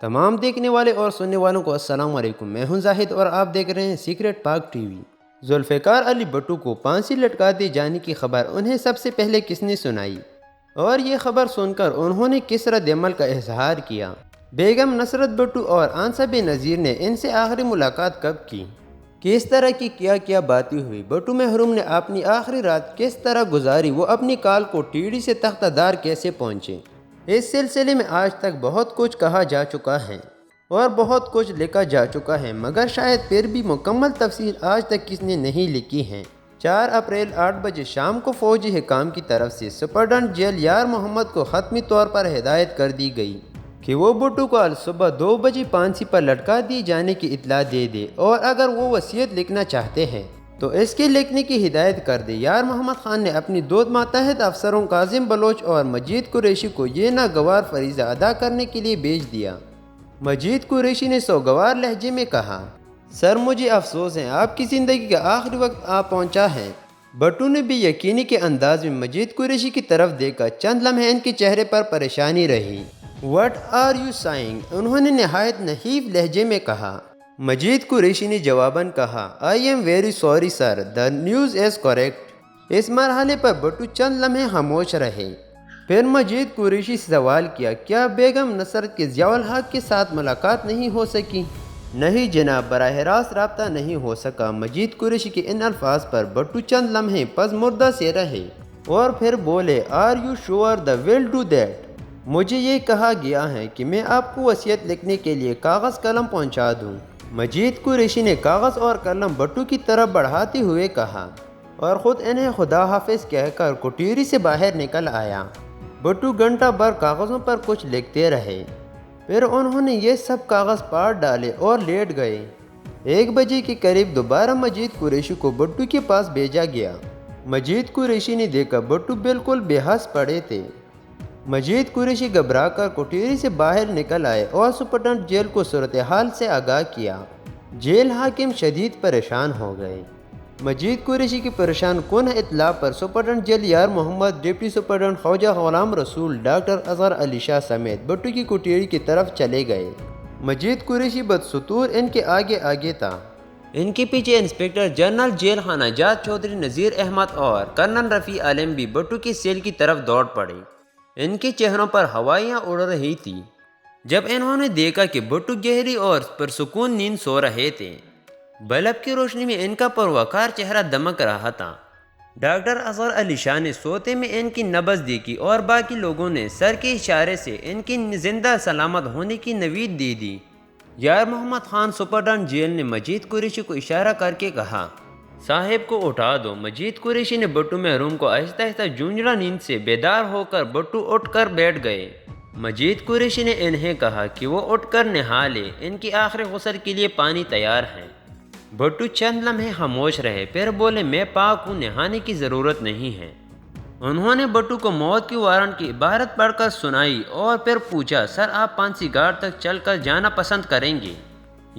تمام دیکھنے والے اور سننے والوں کو السلام علیکم۔ میں ہوں زاہد اور آپ دیکھ رہے ہیں سیکرٹ پاک ٹی وی۔ ذوالفقار علی بھٹو کو پھانسی لٹکا دیے جانے کی خبر انہیں سب سے پہلے کس نے سنائی، اور یہ خبر سن کر انہوں نے کس رد عمل کا اظہار کیا؟ بیگم نصرت بھٹو اور انصب نذیر نے ان سے آخری ملاقات کب کی؟ کس طرح کی کیا باتیں ہوئی؟ بھٹو محروم نے اپنی آخری رات کس طرح گزاری؟ وہ اپنی کال کو ٹیڑھی سے تختہ دار کیسے پہنچے؟ اس سلسلے میں آج تک بہت کچھ کہا جا چکا ہے اور بہت کچھ لکھا جا چکا ہے، مگر شاید پھر بھی مکمل تفصیل آج تک کس نے نہیں لکھی ہے۔ 4 اپریل 8 بجے شام کو فوجی حکام کی طرف سے سپرڈنٹ جیل یار محمد کو حتمی طور پر ہدایت کر دی گئی کہ وہ بھٹو کو صبح 2 بجے پھانسی پر لٹکا دیے جانے کی اطلاع دے دے، اور اگر وہ وصیت لکھنا چاہتے ہیں تو اس کے لکھنے کی ہدایت کر دے۔ یار محمد خان نے اپنی 2 ماتحت افسروں کاظم بلوچ اور مجید قریشی کو یہ ناگوار فریضہ ادا کرنے کے لیے بھیج دیا۔ مجید قریشی نے سوگوار لہجے میں کہا، سر مجھے افسوس ہے، آپ کی زندگی کا آخری وقت آ پہنچا ہے۔ بھٹو نے بھی یقینی کے انداز میں مجید قریشی کی طرف دیکھا۔ چند لمحے ان کے چہرے پر پریشانی رہی۔ "What are you saying?" انہوں نے نہایت نحیف لہجے میں کہا۔ مجید قریشی نے جواباً کہا، "I am very sorry sir, the news is correct." اس مرحلے پر بھٹو چند لمحے خاموش رہے۔ پھر مجید قریشی سے سوال کیا، "کیا بیگم نصرت کے ضیاء الحق کے ساتھ ملاقات نہیں ہو سکی؟" "نہیں جناب، براہ راست رابطہ نہیں ہو سکا۔" مجید قریشی کے ان الفاظ پر بھٹو چند لمحے پسماندہ سے رہے اور پھر بولے، "Are you sure they will do that?" "مجھے یہ کہا گیا ہے کہ میں آپ کو وصیت لکھنے کے لیے کاغذ قلم پہنچا دوں۔" مجید قریشی نے کاغذ اور قلم بھٹو کی طرف بڑھاتے ہوئے کہا اور خود انہیں خدا حافظ کہہ کر کٹیری سے باہر نکل آیا۔ بھٹو گھنٹہ بھر کاغذوں پر کچھ لکھتے رہے، پھر انہوں نے یہ سب کاغذ پاٹ ڈالے اور لیٹ گئے۔ 1 بجے کے قریب دوبارہ مجید قریشی کو بھٹو کے پاس بھیجا گیا۔ مجید قریشی نے دیکھا بھٹو بالکل بے حس پڑے تھے۔ مجید قریشی گھبرا کر کٹیری سے باہر نکل آئے اور سپرڈنٹ جیل کو صورتحال سے آگاہ کیا۔ جیل حاکم شدید پریشان ہو گئے۔ مجید قریشی کی پریشان کن اطلاع پر سپرڈنٹ جیل یار محمد، ڈپٹی سپرڈنٹ خواجہ غلام رسول، ڈاکٹر اظہر علی شاہ سمیت بھٹو کی کٹیری کی طرف چلے گئے۔ مجید قریشی بدستور ان کے آگے آگے تھا۔ ان کے پیچھے انسپکٹر جنرل جیل خانہ جات چودھری نذیر احمد اور کرنل رفیع عالم بھی بھٹو کی سیل کی طرف دوڑ پڑے۔ ان کے چہروں پر ہوائیاں اڑ رہی تھیں جب انہوں نے دیکھا کہ بھٹو گہری اور پرسکون نیند سو رہے تھے۔ بلب کی روشنی میں ان کا پروقار چہرہ دمک رہا تھا۔ ڈاکٹر اظہر علی شاہ نے سوتے میں ان کی نبض دیکھی اور باقی لوگوں نے سر کے اشارے سے ان کی زندہ سلامت ہونے کی نوید دے دی۔ یار محمد خان سپرڈنٹ جیل نے مجید قریشی کو اشارہ کر کے کہا، "صاحب کو اٹھا دو۔" مجید قریشی نے بھٹو محروم کو آہستہ آہستہ جونجڑا نیند سے بیدار ہو کر بھٹو اٹھ کر بیٹھ گئے۔ مجید قریشی نے انہیں کہا کہ وہ اٹھ کر نہا لے، ان کی آخری غسل کے لیے پانی تیار ہے۔ بھٹو چند لمحے خاموش رہے، پھر بولے، "میں پاک ہوں، نہانے کی ضرورت نہیں ہے۔" انہوں نے بھٹو کو موت کی وارنٹ کی عبارت پڑھ کر سنائی اور پھر پوچھا، "سر آپ پھانسی گھاٹ تک چل کر جانا پسند کریں گے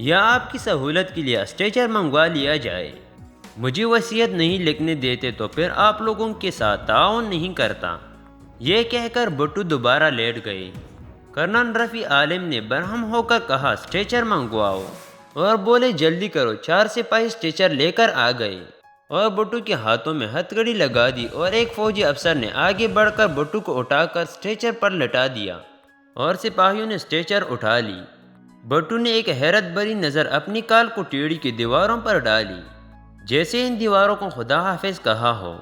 یا آپ کی سہولت کے لیے اسٹریچر منگوا لیا جائے؟ مجھے وصیت نہیں لکھنے دیتے تو پھر آپ لوگوں کے ساتھ تعاون نہیں کرتا۔" یہ کہہ کر بھٹو دوبارہ لیٹ گئے۔ کرنل رفیع عالم نے برہم ہو کر کہا، "اسٹریچر منگواؤ۔" اور بولے، "جلدی کرو۔" 4 سپاہی اسٹریچر لے کر آ گئے اور بھٹو کے ہاتھوں میں ہتھکڑی لگا دی، اور ایک فوجی افسر نے آگے بڑھ کر بھٹو کو اٹھا کر اسٹریچر پر لٹا دیا اور سپاہیوں نے اسٹریچر اٹھا لی۔ بھٹو نے ایک حیرت بھری نظر اپنی کال کو ٹیڑھی کی دیواروں پر ڈالی، جیسے ان دیواروں کو خدا حافظ کہا ہو۔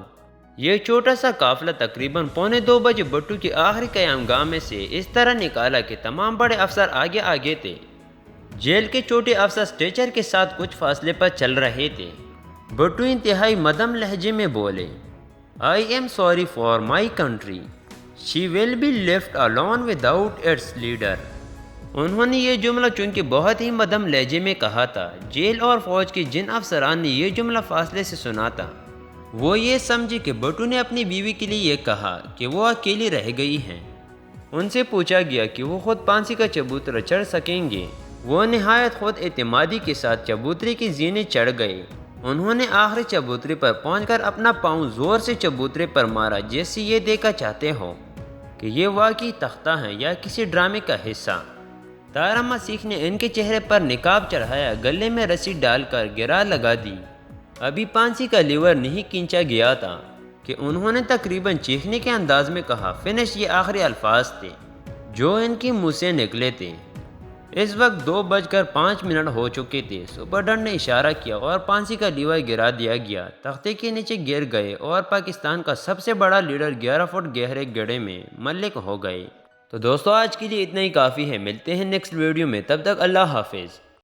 یہ چھوٹا سا قافلہ تقریباً 1:45 بجے بھٹو کی آخری قیام گاہ میں سے اس طرح نکالا کہ تمام بڑے افسر آگے آگے تھے۔ جیل کے چھوٹے افسر اسٹریچر کے ساتھ کچھ فاصلے پر چل رہے تھے۔ بھٹو انتہائی مدھم لہجے میں بولے، "I am sorry for my country. She will be left alone without its leader." انہوں نے یہ جملہ چونکہ بہت ہی مدھم لہجے میں کہا تھا، جیل اور فوج کے جن افسران نے یہ جملہ فاصلے سے سنا تھا وہ یہ سمجھے کہ بھٹو نے اپنی بیوی کے لیے یہ کہا کہ وہ اکیلی رہ گئی ہیں۔ ان سے پوچھا گیا کہ وہ خود پھانسی کا چبوترا چڑھ سکیں گے۔ وہ نہایت خود اعتمادی کے ساتھ چبوترے کی زینے چڑھ گئے۔ انہوں نے آخری چبوترے پر پہنچ کر اپنا پاؤں زور سے چبوترے پر مارا، جیسے یہ دیکھا چاہتے ہو کہ یہ واقعی تختہ ہے یا کسی ڈرامے کا حصہ۔ طاہرہ مسیح نے ان کے چہرے پر نقاب چڑھایا، گلے میں رسی ڈال کر گرا لگا دی۔ ابھی پھانسی کا لیور نہیں کھینچا گیا تھا کہ انہوں نے تقریباً چیخنے کے انداز میں کہا فنش۔ یہ آخری الفاظ تھے جو ان کے منہ سے نکلے تھے۔ اس وقت 2:05 ہو چکے تھے۔ سپرڈنٹ نے اشارہ کیا اور پھانسی کا لیور گرا دیا گیا۔ تختے کے نیچے گر گئے اور پاکستان کا سب سے بڑا لیڈر 11 فٹ گہرے گڑھے میں ملک ہو گئے۔ تو دوستو آج کے لیے اتنا ہی کافی ہے، ملتے ہیں نیکسٹ ویڈیو میں، تب تک اللہ حافظ۔